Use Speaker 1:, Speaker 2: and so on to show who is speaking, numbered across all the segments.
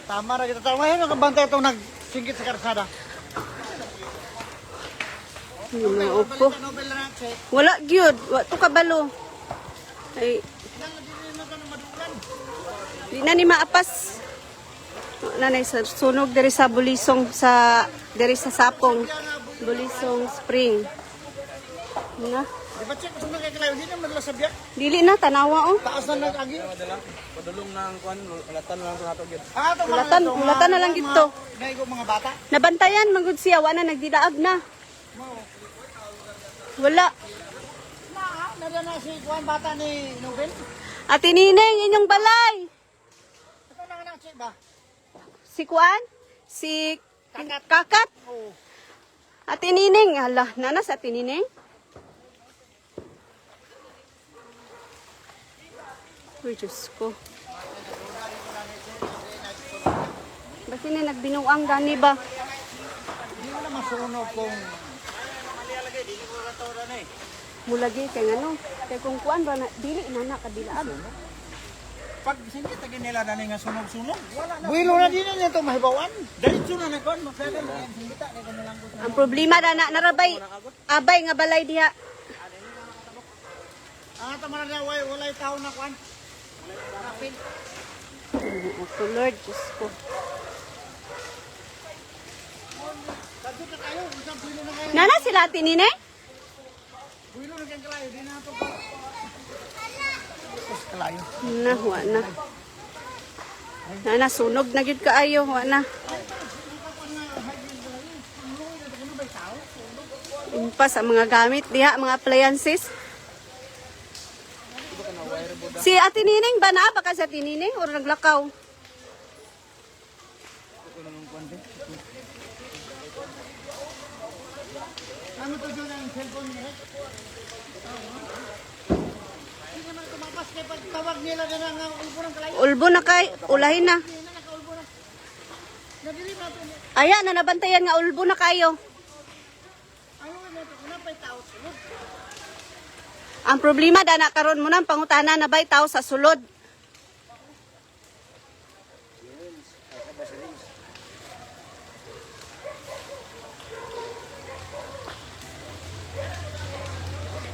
Speaker 1: Tama na kita. Tama yun, nakabantay itong nagsingkit sa karsada.
Speaker 2: Mga upo.
Speaker 1: Nobel na check.
Speaker 2: Wala gyud, wa to kabalo. Ay, di na ni maapas. Nanay sa sunog diri sa Bulisong sa diri sa Sapong. Bulisong Spring. Na,
Speaker 1: Di ba check? Kung nakikalayo, hindi na madalas sa biyak.
Speaker 2: dili na tanawa oh.
Speaker 1: Taas na nag-agi.
Speaker 3: Padulong ng kuan, ulatan lang sa ato gyud.
Speaker 1: Ito
Speaker 2: Ulatan na lang dito.
Speaker 1: Naigo mga bata.
Speaker 2: Nabantayan magud siya, wala nagdidaag na. Wala.
Speaker 1: Nada na si Juan bata ni Nobel.
Speaker 2: Ate Nineng, inyong balay.
Speaker 1: Ito na nga check ba?
Speaker 2: Si Kuan? Si Kakat?
Speaker 1: Oo.
Speaker 2: Ate Nineng, hala, nanas Ate Nineng? Uy, Diyos ko. Basta na nagbinuang gani ba?
Speaker 1: Hindi mo na masunog kung...
Speaker 2: Mulagi kay ano? Kay kung kuan ba na dili na kadilaan.
Speaker 3: Pag singkit tagi nila dani nga sunog-sunog, wala na.
Speaker 1: Builo na din niya ito mahibawan.
Speaker 3: Diretso na nagkuan, makada mo yan singkita ni kuno lang ko.
Speaker 2: Ang problema na narabay abay nga balay diha.
Speaker 1: Tama na wala tao na Juan. Rapid.
Speaker 2: Oh, Lord, Diyos ko.
Speaker 1: Kadto na kayo, isang builo na kayo.
Speaker 2: Nana sila Ate Nineng?
Speaker 1: Builo na kayong kalayo, di na ito pa. Tapos kalayo.
Speaker 2: Na, wa na. Nana, sunog na gid kaayo, wa na. Impas ang mga gamit diha, mga appliances. Si Ate Nineng ba na? Baka si Ate Nineng o naglakaw?
Speaker 1: Ano to dyan ang cellphone niya? Hindi naman tumapas kaya pag tawag nila na nga ulbo ng kalayo.
Speaker 2: Ulbo na kay, ulahin na.
Speaker 1: Hindi na nakaulbo na. Nadilim na ito.
Speaker 2: Aya, na nabantayan nga ulbo na kayo.
Speaker 1: Ano nga ito? Kuna pa'y tao sunod.
Speaker 2: Ang problema, dana karon mo ng pangutana na ba'y tao sa sulod.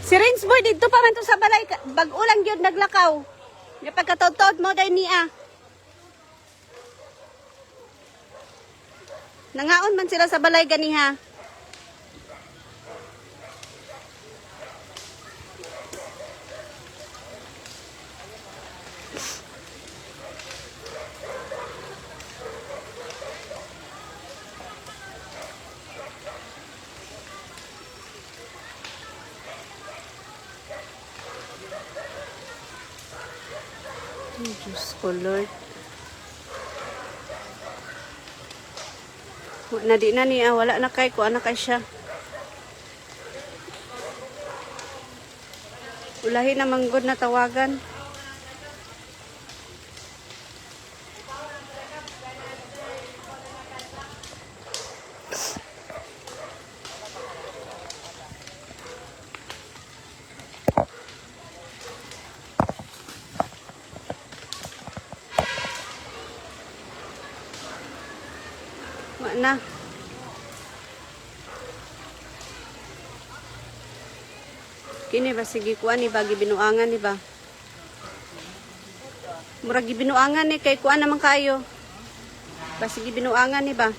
Speaker 2: Si Rinsboy, dito pa man to sa balay. Bag-ulang yun, naglakaw. May pagkataod-taod mo dahil niya. Nangaon man sila sa balay ganiha. Ay, Diyos ko, Lord. Wala di na niya. Wala na kay ko. Anak kay siya. Ulahin na manggod na tawagan. Wala na. Kini ba sige kuan ni bagi binuangan ni ba? Murag gibinuangan ni kay kuan naman kayo. Ba sige binuangan ni ba?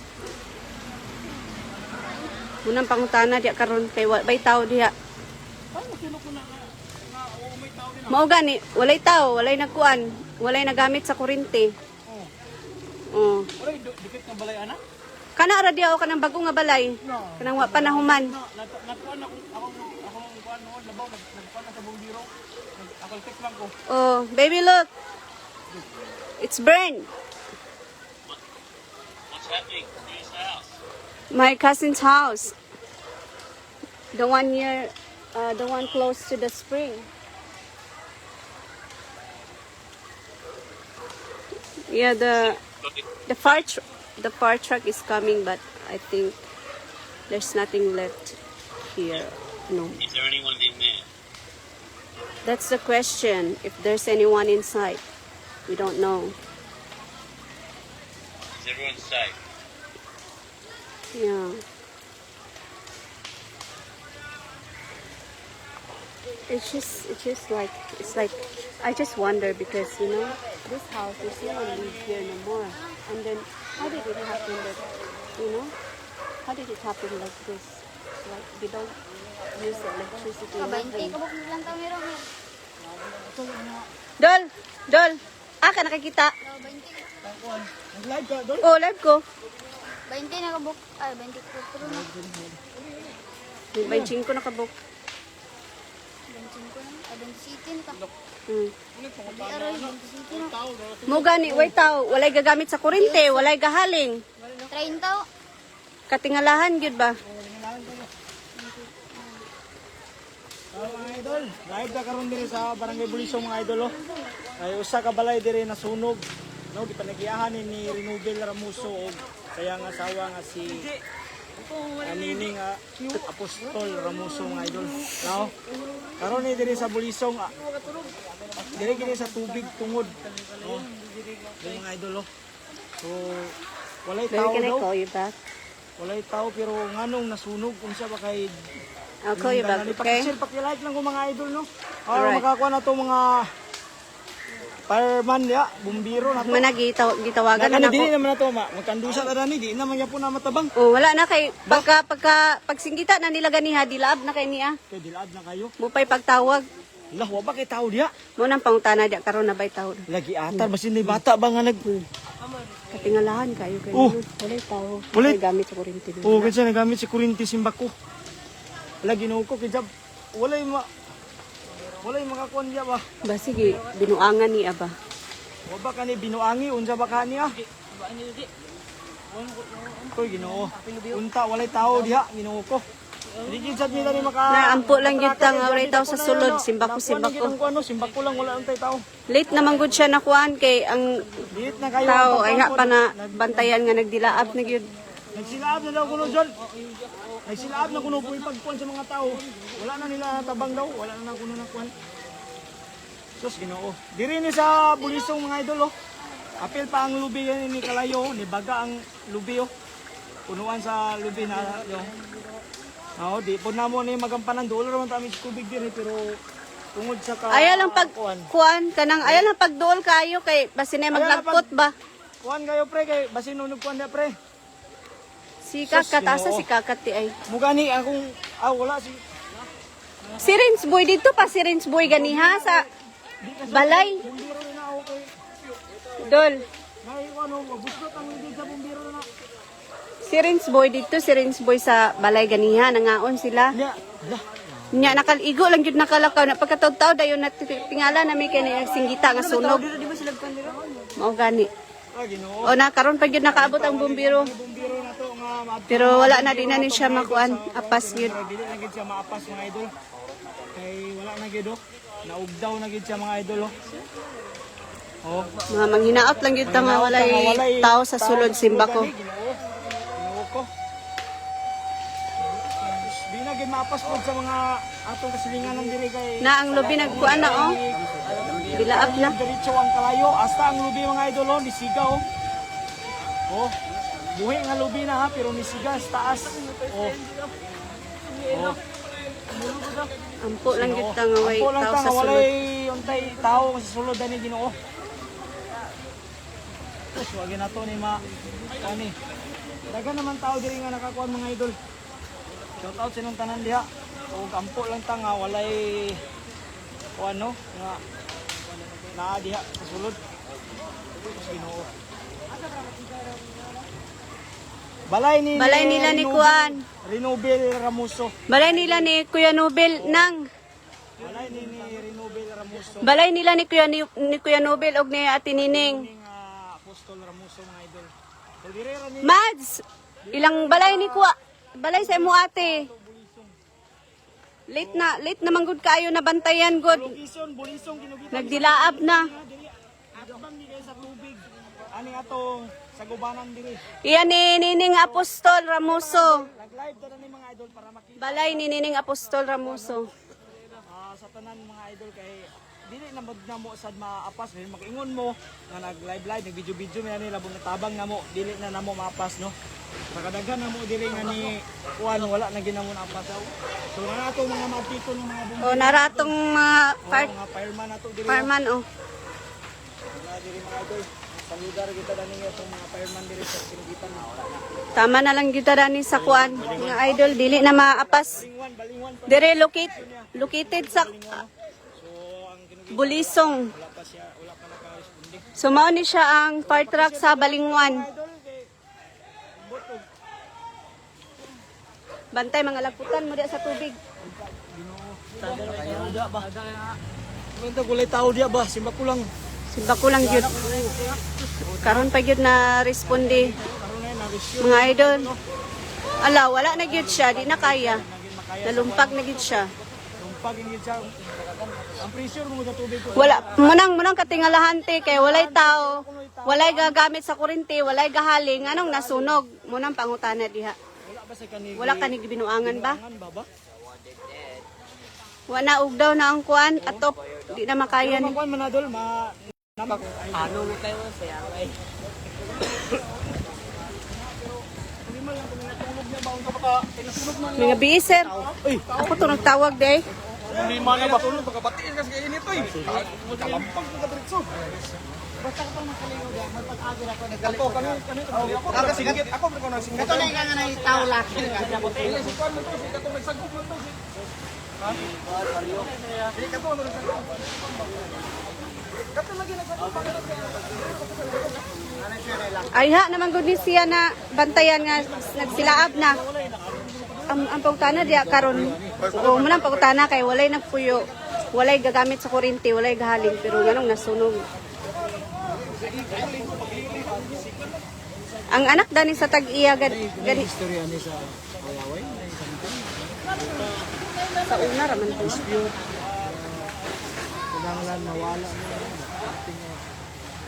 Speaker 2: Munang pangutana diya karon kay bay tao diha. Mao gani, walay tao, walay nagkuan, walay nagamit sa kuryente. Oh.
Speaker 3: Wala dikit nga balay ana.
Speaker 2: Kana ra diha o kanang bago nga balay. Kanang wa panahuman.
Speaker 3: Nagkuan akong kuan noon labaw nagkuan sa bumbiro. Nag-check lang ko.
Speaker 2: Oh, baby look. It's burned.
Speaker 4: What's happening? Whose house?
Speaker 2: My cousin's house. The one close to the spring. Yeah, the fire truck is coming, but I think there's nothing left here. No.
Speaker 4: Is there anyone in there?
Speaker 2: That's the question. If there's anyone inside, we don't know.
Speaker 4: the road side.
Speaker 2: Yeah. It's just like, it's like, I just wonder because, you know, this house, there's no one live here no more. And then, how did it happen that, you know, how did it happen like this? Like, they don't use electricity. Nothing.
Speaker 5: lang tayo meron.
Speaker 2: Dol! Dol! Ah, ka nakikita?
Speaker 5: 20.
Speaker 3: Nag-live ka, Dol?
Speaker 2: Oh, live ko.
Speaker 5: 20 nakabuk. Ay, 20 ko na.
Speaker 2: 25 ko nakabook.
Speaker 5: 25 ko na. Ay, 27 ka.
Speaker 2: Hmm.
Speaker 5: Di aray, 27 na.
Speaker 2: Mo gani, wait tao, walay gagamit sa kurente, walay gahaling.
Speaker 5: 30.
Speaker 2: Katingalahan gyud ba?
Speaker 3: Mga idol, live na karon diri sa Barangay Bulisong mga idol. Ay usa ka balay diri nasunog. No, gipanagiyahan ni Renobel Ramuso og sayang asawa nga si Nining Apostol Ramuso mga idol. No? Karon ni diri sa Bulisong diri gini sa tubig tungod. No? Diri mga idol. So walay
Speaker 2: Baby,
Speaker 3: tao
Speaker 2: can I
Speaker 3: daw.
Speaker 2: call you back?
Speaker 3: Walay tao pero nganong nasunog unsa ba kay
Speaker 2: I'll call you back, okay?
Speaker 3: Pakishare, pakilike lang ko mga idol, no?
Speaker 2: Alright.
Speaker 3: Makakuha na to mga fireman ya, bumbiro na to.
Speaker 2: Gitawagan na
Speaker 3: Dili
Speaker 2: ako.
Speaker 3: naman na to, magkandusa na dani, di naman niya po na matabang.
Speaker 2: Oh, wala na kay pagsinggita na nila ganiha dilab na kay niya.
Speaker 3: Kay dilad na kayo.
Speaker 2: Mupay pagtawag.
Speaker 3: Lah, wa ba kay tao diya?
Speaker 2: Mo nang pangutana dia karon na bay tawag.
Speaker 3: Lagi atar, basin ni bata ba nga nag...
Speaker 2: Katingalahan kayo kay
Speaker 3: Oh.
Speaker 2: walay tao.
Speaker 3: Ulit.
Speaker 2: Walay gamit sa kuryente.
Speaker 3: Oo, kasi nagamit si kurinti simbako. Wala ginoo ko, kaya walay makakuha niya ba?
Speaker 2: Ba sige, binuangan ni aba.
Speaker 3: Wa ba ka ni binuangi, unsa ba ka niya? Koy ginoo. Unta, walay tao diha, ginoo ko. Hindi sad nila ni maka...
Speaker 2: Naampo lang yun tang walay tao sa sulod, simbako.
Speaker 3: Simbako lang, wala ang tao.
Speaker 2: Late naman gud siya nakuan kay ang
Speaker 3: Diit na kayo.
Speaker 2: tao ay nga pa na bantayan nga nagdilaap na gyud.
Speaker 3: Nagsilaab na daw kuno John. Nagsilaab na kuno puy pagkuan sa mga tao. Wala na nila tabang daw, wala na kuno nakuan. Sus Ginoo. Diri ni sa Bulisong mga idol oh. Apil pa ang lubi yan ni Kalayo, ni Baga ang lubi oh. Punuan sa lubi na yo. Oh, di po na mo ni magampanan dulo naman ta mi tubig diri pero tungod sa ka
Speaker 2: Aya lang pag kuan kanang aya lang pagduol kayo kay basin ay maglagpot ba.
Speaker 3: Kuan kayo pre kay basin nunog kuan da pre.
Speaker 2: Si Kakat asa si Kakat ti ay.
Speaker 3: Mugani akong wala si
Speaker 2: Si Rins Boy dito pa si Rins Boy ganiha sa balay.
Speaker 3: bumbiro na ako kay
Speaker 2: Dol.
Speaker 3: may ano mabustot ang hindi sa bumbiro na.
Speaker 2: Si Rins Boy dito, si Rins Boy sa balay ganiha nangaon sila.
Speaker 3: Nya, lah.
Speaker 2: Nya nakaligo lang jud nakalakaw na pagkataw-taw dayon na tingala na may kay singgita nga sunog.
Speaker 3: Di ba sila kan dira?
Speaker 2: Mao gani.
Speaker 3: Ginoo.
Speaker 2: O na karon pa gyud nakaabot ang bumbiro.
Speaker 3: Bumbiro na to nga
Speaker 2: Pero wala na din na ni siya makuan, apas yun.
Speaker 3: Dili na gid siya maapas mga idol. Kay wala na gid oh. Naugdaw na gid siya mga idol oh. Oh,
Speaker 2: Mga manghinaot lang yun nga walay tao sa sulod simbako.
Speaker 3: Ginoo ko. Di na gid maapas pod sa mga atong kasilinganan diri kay
Speaker 2: Na ang lubi nagkuan na oh. Bilaap na.
Speaker 3: diretso ang kalayo hasta ang lubi mga idol oh, nisiga oh. Oh. Buhi nga lubi na ha pero nisiga sa taas. Oh. Oh.
Speaker 2: Ampo lang yun nga way
Speaker 3: Ampo lang
Speaker 2: tao
Speaker 3: ta
Speaker 2: sa
Speaker 3: nga
Speaker 2: sulod.
Speaker 3: walay untay tao sa sulod ani Ginoo. Tapos wag na to ni ani. Dagan naman tao diri nga nakakuan mga idol. Shout out sa inong tanan diha. O ampo lang ta nga walay o ano nga naa diha sa sulod. Tapos Ginoo. Balay
Speaker 2: Balay nila ni Kuan.
Speaker 3: Renobel Ramuso.
Speaker 2: Balay nila ni Kuya Nobel nang.
Speaker 3: Balay ni Renobel Ramuso.
Speaker 2: Balay nila ni Kuya Nobel og ni Ate Nining.
Speaker 3: Ning Apostol Ramuso mga idol. So dire ra ni
Speaker 2: Mads, ilang balay ni Kuya? Balay sa imo ate. Late naman gud kayo na bantayan gud.
Speaker 3: Bulisong ginugitan.
Speaker 2: Nagdilaab na.
Speaker 3: Abang ni kay sa tubig. Ani atong sa gubanan diri.
Speaker 2: Iyan ni Nining Apostol Ramuso.
Speaker 3: Nag-live ta ni mga idol para makita
Speaker 2: Balay ni Nining Apostol Ramuso.
Speaker 3: sa tanan mga idol kay dili na mo sad maapas dili makingon mo nga nag live nag-video man nila bung natabang na mo dili na namo maapas no. Pagkadaghan na mo dili nga ni kuan wala na ginamo na apas. So na nato mga matito ng mga bumbo.
Speaker 2: O naratong mga
Speaker 3: Mga fireman nato diri.
Speaker 2: fireman o.
Speaker 3: Wala diri mga idol. Sa lugar kita dani itong mga fireman diri sa Singitan na wala na.
Speaker 2: Tama na lang kita dani sa kuan. Mga idol, dili na maapas.
Speaker 3: Balingwan pa
Speaker 2: Dire located sa
Speaker 3: so ang kinugit
Speaker 2: Bulisong.
Speaker 3: wala pa naka-responde.
Speaker 2: So mao ni siya ang fire truck sa Balingwan.
Speaker 3: Idol kay botog
Speaker 2: Bantay mga lagputan mo diya sa tubig.
Speaker 3: kayo dia ba. Kumento gulay tao dia ba simba ko lang.
Speaker 2: Simba ko lang gyud. Karon pa gyud na responde
Speaker 3: Karon na na-rescue.
Speaker 2: mga idol. Ala, wala na gyud siya, di na kaya. Nalumpag na gyud siya.
Speaker 3: Lumpag ingid siya. Ang pressure mo sa tubig ko.
Speaker 2: Wala munang katingalahante kay walay tao, walay gagamit sa kuryente, walay gahaling, anong nasunog. Munang pangutana diha.
Speaker 3: Wala ba sa kanil?
Speaker 2: Wala kanig binuangan ba?
Speaker 3: Baba?
Speaker 2: Wala ug daw na ang kuan atop, di na makaya ni.
Speaker 3: Kuan man adol
Speaker 1: Ano mo kayo sa yaray?
Speaker 2: Mga biiser. Ako to nagtawag day.
Speaker 3: Lima na ba tulog pagkabatiin kasi kay inito eh. Kalampag ka diretso.
Speaker 1: Basta ka pang makalingo dyan, magpag-agir ako na
Speaker 3: Ako kami ako singgit ako ko nang singgit.
Speaker 1: Ito na yung nga na tao laki.
Speaker 3: Ile si kuan mo to si katong nagsagop mo to si. Ha? Dili ka to ano nagsagop. Kato lagi nagsagop pa
Speaker 2: Ay ha naman gud ni siya na bantayan nga nagsilaab na. Ang pangutana diya karon. O munang pangutana kay walay nagpuyo. Walay gagamit sa kuryente, walay gahaling pero nganong nasunog. Ang anak dani sa tag-iya gani
Speaker 3: istorya ni sa Kayaway.
Speaker 2: sa una raman to.
Speaker 3: Kinahanglan nawala mo ating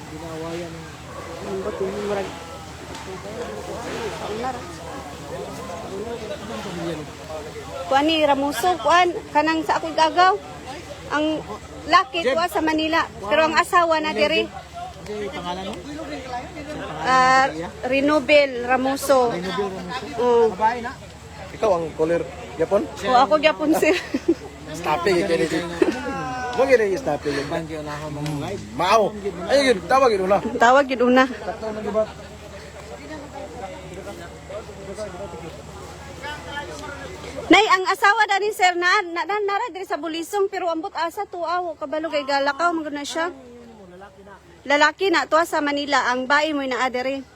Speaker 3: ginawayan ng
Speaker 2: Ang buti mo murag. Sa una ra. Kuan ni Ramuso, kuan kanang sa ako'y gagaw. Ang laki kuha sa Manila, pero ang asawa na diri.
Speaker 3: pangalan mo?
Speaker 2: Renobel Ramuso. Oo.
Speaker 3: Babae na.
Speaker 6: Ikaw ang caller Japon?
Speaker 2: O ako gyapon sir.
Speaker 6: Stopping kay dito. Mo gid yung stopping yung
Speaker 3: Bangkyo na ako mga live.
Speaker 6: Mao. Ay yun, tawag yun na.
Speaker 2: Tawag gid una. Nay, ang asawa dani sir nara diri sa Bulisong pero ambot asa tuaw kabalo kay Galakaw magud na siya. Lalaki na tuwa sa Manila ang bae mo na adere.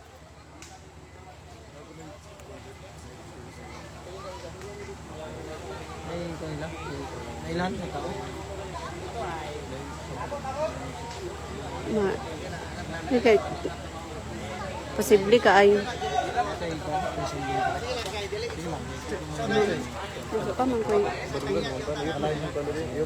Speaker 3: Nailan na tao.
Speaker 2: Ma. Okay. Posible ka ay. Pa man koy.